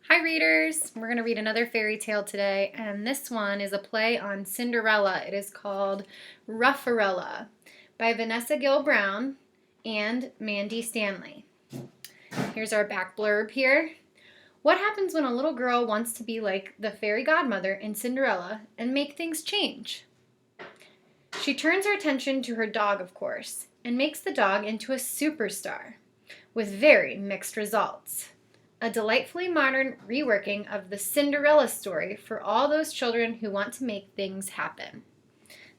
Hi readers! We're going to read another fairy tale today, and this one is a play on Cinderella. It is called Rufferella by Vanessa Gill Brown and Mandy Stanley. Here's our back blurb here. What happens when a little girl wants to be like the fairy godmother in Cinderella and make things change? She turns her attention to her dog, of course, and makes the dog into a superstar, with very mixed results. A delightfully modern reworking of the Cinderella story for all those children who want to make things happen.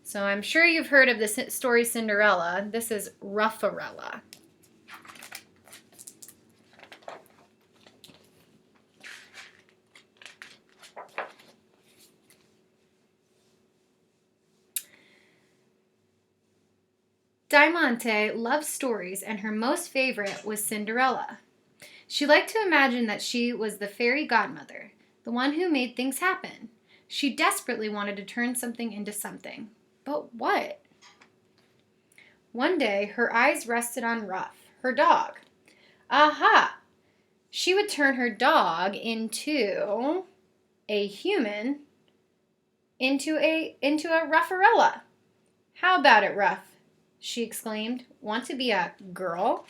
So I'm sure you've heard of the story Cinderella. This is Rufferella. Diamante loved stories, and her most favorite was Cinderella. She liked to imagine that she was the fairy godmother, the one who made things happen. She desperately wanted to turn something into something. But what? One day, her eyes rested on Ruff, her dog. Aha! She would turn her dog into a human, into a Rufferella. How about it, Ruff? She exclaimed. Want to be a girl?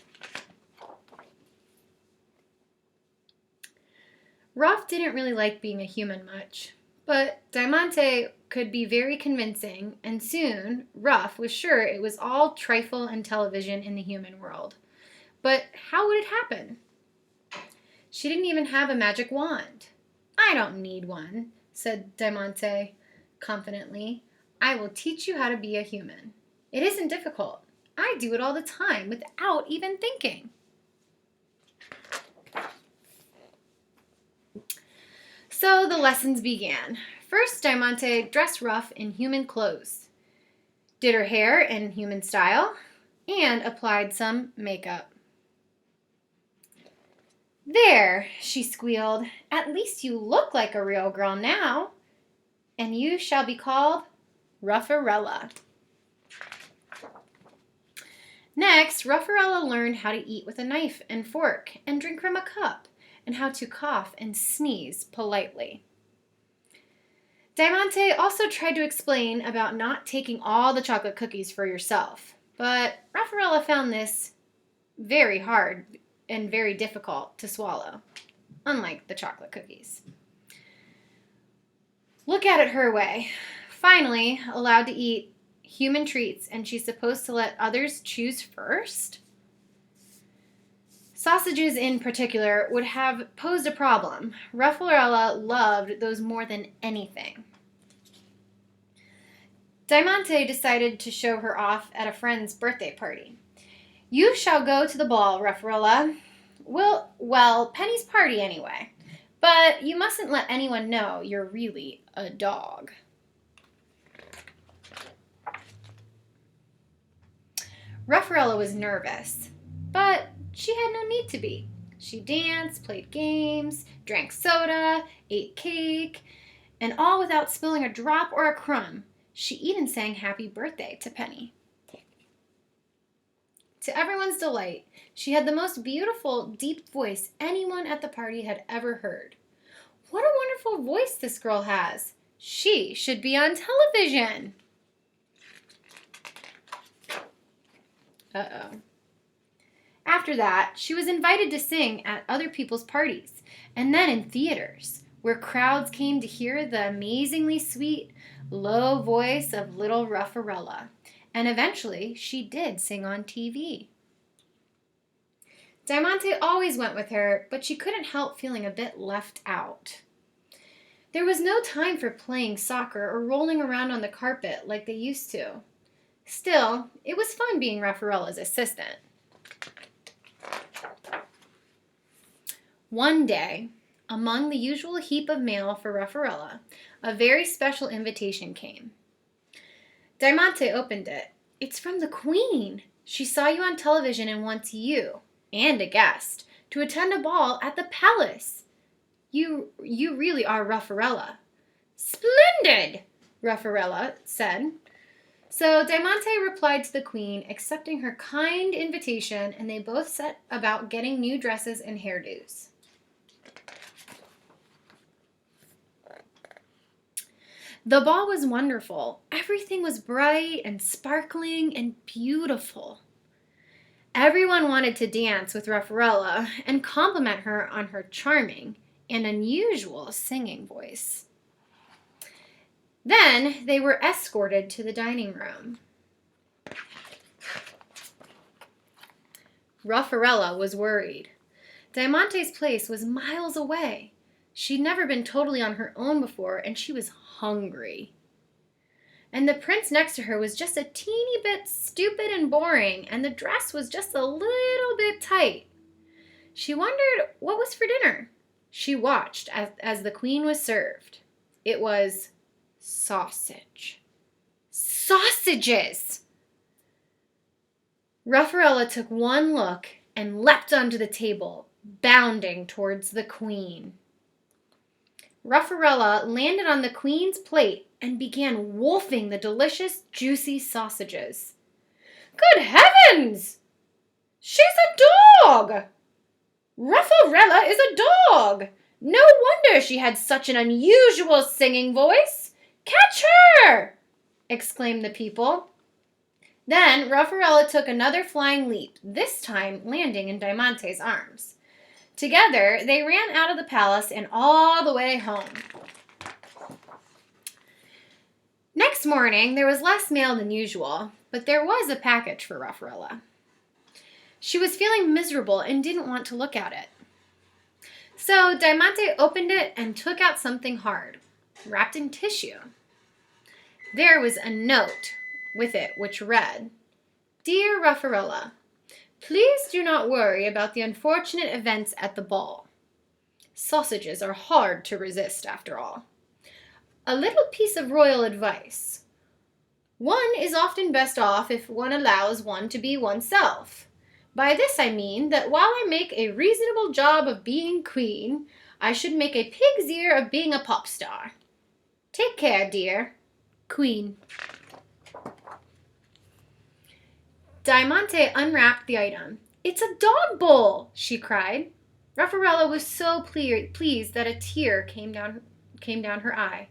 Ruff didn't really like being a human much, but Diamante could be very convincing, and soon Ruff was sure it was all trifle and television in the human world. But how would it happen? She didn't even have a magic wand. I don't need one, said Diamante confidently. I will teach you how to be a human. It isn't difficult. I do it all the time without even thinking. So the lessons began. First, Diamante dressed Ruff in human clothes, did her hair in human style, and applied some makeup. There, she squealed, at least you look like a real girl now, and you shall be called Rufferella. Next, Rufferella learned how to eat with a knife and fork and drink from a cup, and how to cough and sneeze politely. Diamante also tried to explain about not taking all the chocolate cookies for yourself, but Rufferella found this very hard and very difficult to swallow, unlike the chocolate cookies. Look at it her way. Finally, allowed to eat human treats, and she's supposed to let others choose first? Sausages in particular would have posed a problem. Rufferella loved those more than anything. Diamante decided to show her off at a friend's birthday party. You shall go to the ball, Rufferella. Well, Penny's party anyway. But you mustn't let anyone know you're really a dog. Rufferella was nervous, but she had no need to be. She danced, played games, drank soda, ate cake, and all without spilling a drop or a crumb. She even sang happy birthday to Penny. To everyone's delight, she had the most beautiful, deep voice anyone at the party had ever heard. What a wonderful voice this girl has. She should be on television. Uh-oh. After that, she was invited to sing at other people's parties, and then in theaters, where crowds came to hear the amazingly sweet, low voice of little Rufferella, and eventually she did sing on TV. Diamante always went with her, but she couldn't help feeling a bit left out. There was no time for playing soccer or rolling around on the carpet like they used to. Still, it was fun being Rufferella's assistant. One day, among the usual heap of mail for Rufferella, a very special invitation came. Diamante opened it. It's from the Queen. She saw you on television and wants you, and a guest, to attend a ball at the palace. You really are Rufferella. Splendid, Rufferella said. So Diamante replied to the Queen, accepting her kind invitation, and they both set about getting new dresses and hairdos. The ball was wonderful. Everything was bright and sparkling and beautiful. Everyone wanted to dance with Rufferella and compliment her on her charming and unusual singing voice. Then they were escorted to the dining room. Rufferella was worried. Diamante's place was miles away. She'd never been totally on her own before, and she was hungry. And the prince next to her was just a teeny bit stupid and boring, and the dress was just a little bit tight. She wondered what was for dinner. She watched as the queen was served. It was sausage. Sausages! Rufferella took one look and leapt onto the table, bounding towards the queen. Rufferella landed on the queen's plate and began wolfing the delicious, juicy sausages. Good heavens! She's a dog! Rufferella is a dog! No wonder she had such an unusual singing voice! Catch her! Exclaimed the people. Then Rufferella took another flying leap, this time landing in Diamante's arms. Together, they ran out of the palace and all the way home. Next morning, there was less mail than usual, but there was a package for Rufferella. She was feeling miserable and didn't want to look at it. So Diamante opened it and took out something hard, wrapped in tissue. There was a note with it which read, Dear Rufferella, please do not worry about the unfortunate events at the ball. Sausages are hard to resist, after all. A little piece of royal advice. One is often best off if one allows one to be oneself. By this I mean that while I make a reasonable job of being queen, I should make a pig's ear of being a pop star. Take care, dear. Queen. Diamante unwrapped the item. It's a dog bowl, she cried. Rufferella was so pleased that a tear came down her eye.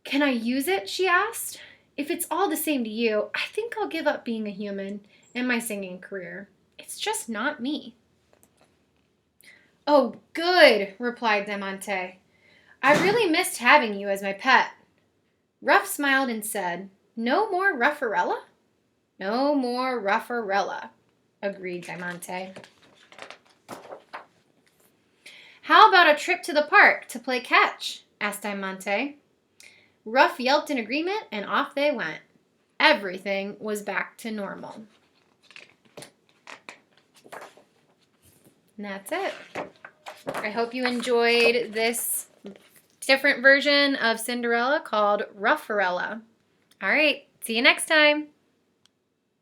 Can I use it? She asked. If it's all the same to you, I think I'll give up being a human and my singing career. It's just not me. Oh, good, replied Diamante. I really missed having you as my pet. Ruff smiled and said, No more Rufferella? No more Rufferella, agreed Diamante. How about a trip to the park to play catch? Asked Diamante. Ruff yelped in agreement, and off they went. Everything was back to normal. And that's it. I hope you enjoyed this different version of Cinderella called Rufferella. All right, see you next time.